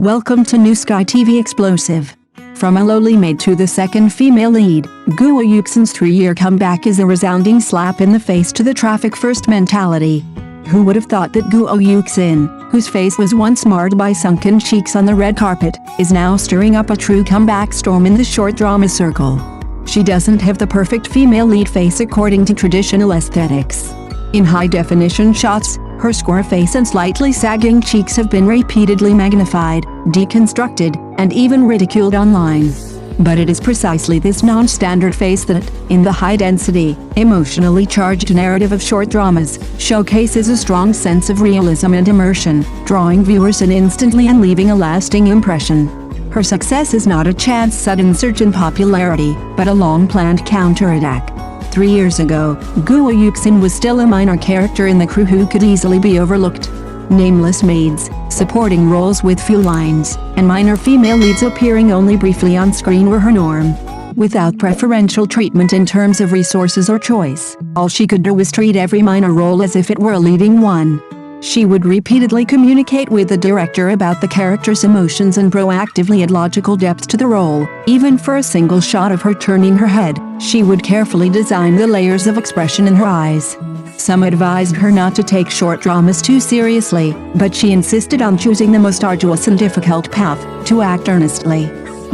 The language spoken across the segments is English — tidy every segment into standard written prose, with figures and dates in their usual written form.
Welcome to New Sky TV Explosive. From a lowly maid to the second female lead, Guo Yuxin's 3-year comeback is a resounding slap in the face to the traffic-first mentality. Who would have thought that Guo Yuxin, whose face was once marred by sunken cheeks on the red carpet, is now stirring up a true comeback storm in the short drama circle? She doesn't have the perfect female lead face according to traditional aesthetics. In high-definition shots, her square face and slightly sagging cheeks have been repeatedly magnified, deconstructed, and even ridiculed online. But it is precisely this non-standard face that, in the high-density, emotionally charged narrative of short dramas, showcases a strong sense of realism and immersion, drawing viewers in instantly and leaving a lasting impression. Her success is not a chance sudden surge in popularity, but a long-planned counterattack. 3 years ago, Guo Yuxin was still a minor character in the crew who could easily be overlooked. Nameless maids, supporting roles with few lines, and minor female leads appearing only briefly on screen were her norm. Without preferential treatment in terms of resources or choice, all she could do was treat every minor role as if it were a leading one. She would repeatedly communicate with the director about the character's emotions and proactively add logical depth to the role. Even for a single shot of her turning her head, she would carefully design the layers of expression in her eyes. Some advised her not to take short dramas too seriously, but she insisted on choosing the most arduous and difficult path, to act earnestly.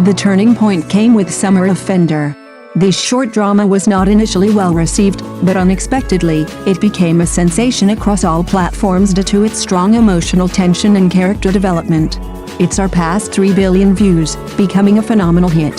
The turning point came with Summer of Fender. This short drama was not initially well received, but unexpectedly, it became a sensation across all platforms due to its strong emotional tension and character development. It surpassed 3 billion views, becoming a phenomenal hit.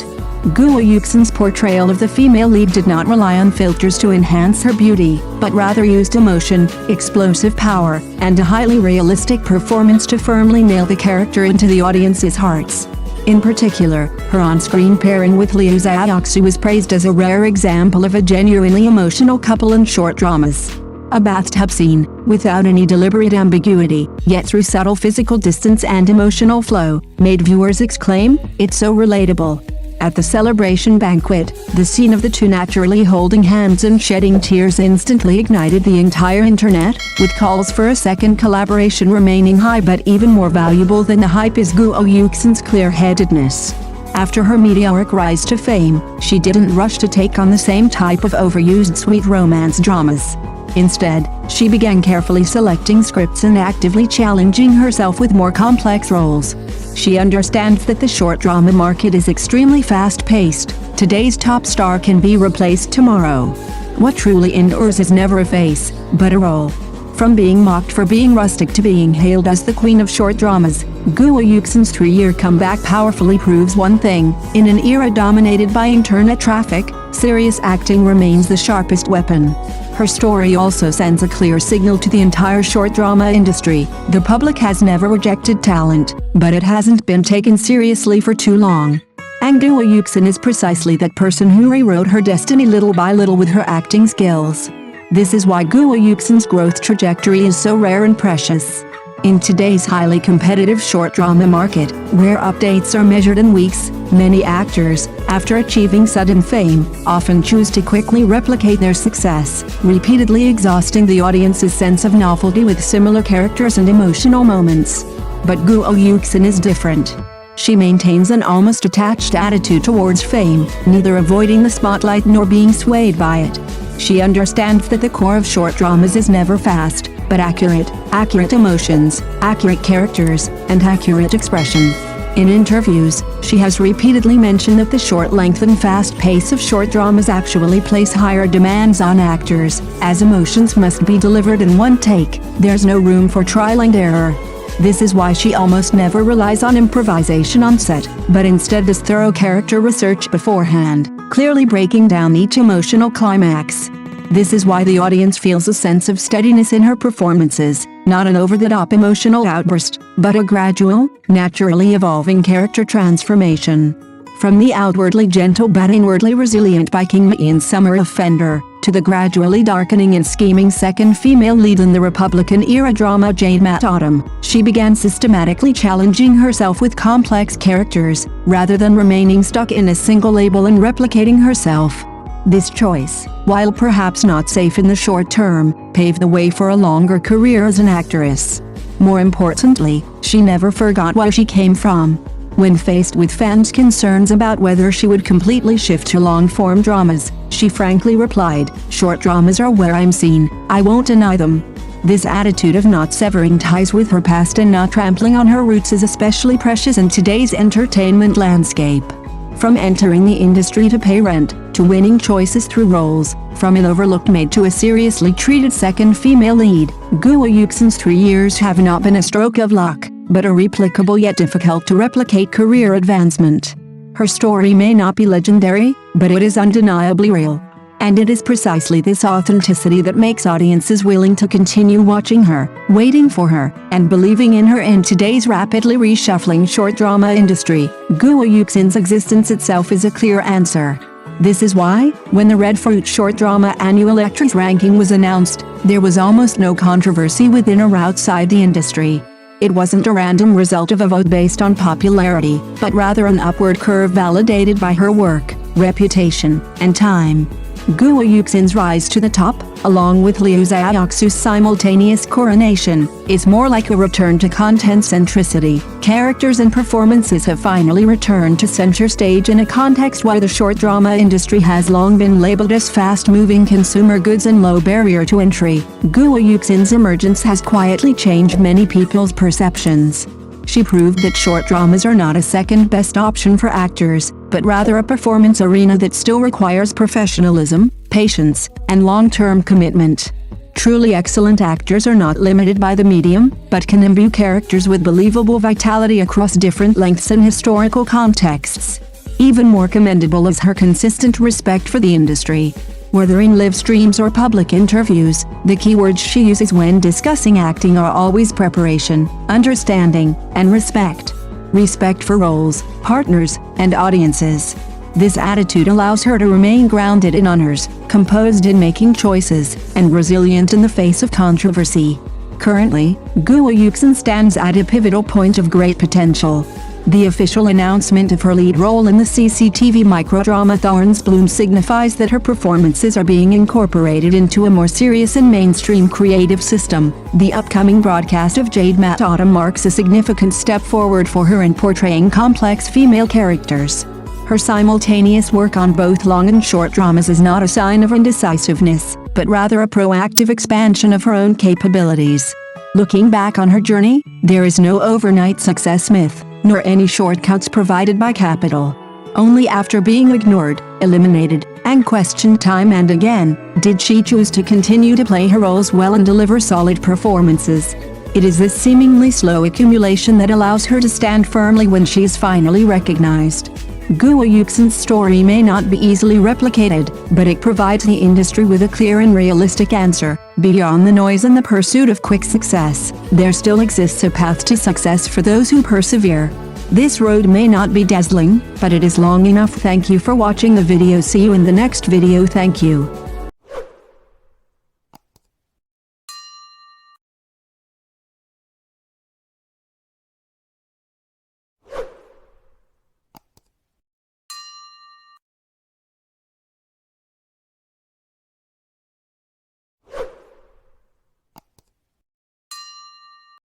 Guo Yuxin's portrayal of the female lead did not rely on filters to enhance her beauty, but rather used emotion, explosive power, and a highly realistic performance to firmly nail the character into the audience's hearts. In particular, her on-screen pairing with Liu Xiaoxu was praised as a rare example of a genuinely emotional couple in short dramas. A bathtub scene, without any deliberate ambiguity, yet through subtle physical distance and emotional flow, made viewers exclaim, "It's so relatable." At the celebration banquet, the scene of the two naturally holding hands and shedding tears instantly ignited the entire internet, with calls for a second collaboration remaining high. But even more valuable than the hype is Guo Yuxin's clear-headedness. After her meteoric rise to fame, she didn't rush to take on the same type of overused sweet romance dramas. Instead, she began carefully selecting scripts and actively challenging herself with more complex roles. She understands that the short drama market is extremely fast-paced. Today's top star can be replaced tomorrow. What truly endures is never a face, but a role. From being mocked for being rustic to being hailed as the queen of short dramas, Guo Yuxin's 3-year comeback powerfully proves one thing: in an era dominated by internet traffic, serious acting remains the sharpest weapon. Her story also sends a clear signal to the entire short drama industry. The public has never rejected talent, but it hasn't been taken seriously for too long. And Guo Yuxin is precisely that person who rewrote her destiny little by little with her acting skills. This is why Guo Yuxin's growth trajectory is so rare and precious. In today's highly competitive short drama market, where updates are measured in weeks, many actors, after achieving sudden fame, often choose to quickly replicate their success, repeatedly exhausting the audience's sense of novelty with similar characters and emotional moments. But Guo Yuxin is different. She maintains an almost detached attitude towards fame, neither avoiding the spotlight nor being swayed by it. She understands that the core of short dramas is never fast, but accurate emotions, accurate characters, and accurate expression. In interviews, she has repeatedly mentioned that the short length and fast pace of short dramas actually place higher demands on actors, as emotions must be delivered in one take. There's no room for trial and error. This is why she almost never relies on improvisation on set, but instead does thorough character research beforehand, clearly breaking down each emotional climax. This is why the audience feels a sense of steadiness in her performances, not an over-the-top emotional outburst, but a gradual, naturally evolving character transformation. From the outwardly gentle but inwardly resilient Viking Mei in Summer of Fender, to the gradually darkening and scheming second female lead in the Republican-era drama Jade Mat Autumn, she began systematically challenging herself with complex characters, rather than remaining stuck in a single label and replicating herself. This choice, while perhaps not safe in the short term, paved the way for a longer career as an actress. More importantly, she never forgot where she came from. When faced with fans' concerns about whether she would completely shift to long-form dramas, she frankly replied, "Short dramas are where I'm seen, I won't deny them." This attitude of not severing ties with her past and not trampling on her roots is especially precious in today's entertainment landscape. From entering the industry to pay rent, to winning choices through roles, from an overlooked maid to a seriously treated second female lead, Guo Yuxin's 3 years have not been a stroke of luck, but a replicable yet difficult to replicate career advancement. Her story may not be legendary, but it is undeniably real. And it is precisely this authenticity that makes audiences willing to continue watching her, waiting for her, and believing in her in today's rapidly reshuffling short drama industry. Guo Yuxin's existence itself is a clear answer. This is why, when the Red Fruit Short Drama Annual Actress Ranking was announced, there was almost no controversy within or outside the industry. It wasn't a random result of a vote based on popularity, but rather an upward curve validated by her work, reputation, and time. Guo Yuxin's rise to the top, along with Liu Xiaoxu's simultaneous coronation, is more like a return to content centricity. Characters and performances have finally returned to center stage in a context where the short drama industry has long been labeled as fast-moving consumer goods and low barrier to entry. Guo Yuxin's emergence has quietly changed many people's perceptions. She proved that short dramas are not a second-best option for actors, but rather a performance arena that still requires professionalism, patience, and long-term commitment. Truly excellent actors are not limited by the medium, but can imbue characters with believable vitality across different lengths and historical contexts. Even more commendable is her consistent respect for the industry. Whether in live streams or public interviews, the keywords she uses when discussing acting are always preparation, understanding, and respect. Respect for roles, partners, and audiences. This attitude allows her to remain grounded in honors, composed in making choices, and resilient in the face of controversy. Currently, Guo Yuxin stands at a pivotal point of great potential. The official announcement of her lead role in the CCTV microdrama Thorns Bloom signifies that her performances are being incorporated into a more serious and mainstream creative system. The upcoming broadcast of Jade Mat Autumn marks a significant step forward for her in portraying complex female characters. Her simultaneous work on both long and short dramas is not a sign of indecisiveness, but rather a proactive expansion of her own capabilities. Looking back on her journey, there is no overnight success myth, nor any shortcuts provided by capital. Only after being ignored, eliminated, and questioned time and again, did she choose to continue to play her roles well and deliver solid performances. It is this seemingly slow accumulation that allows her to stand firmly when she is finally recognized. Guo Yuxin's story may not be easily replicated, but it provides the industry with a clear and realistic answer. Beyond the noise and the pursuit of quick success, there still exists a path to success for those who persevere. This road may not be dazzling, but it is long enough. Thank you for watching the video. See you in the next video. Thank you.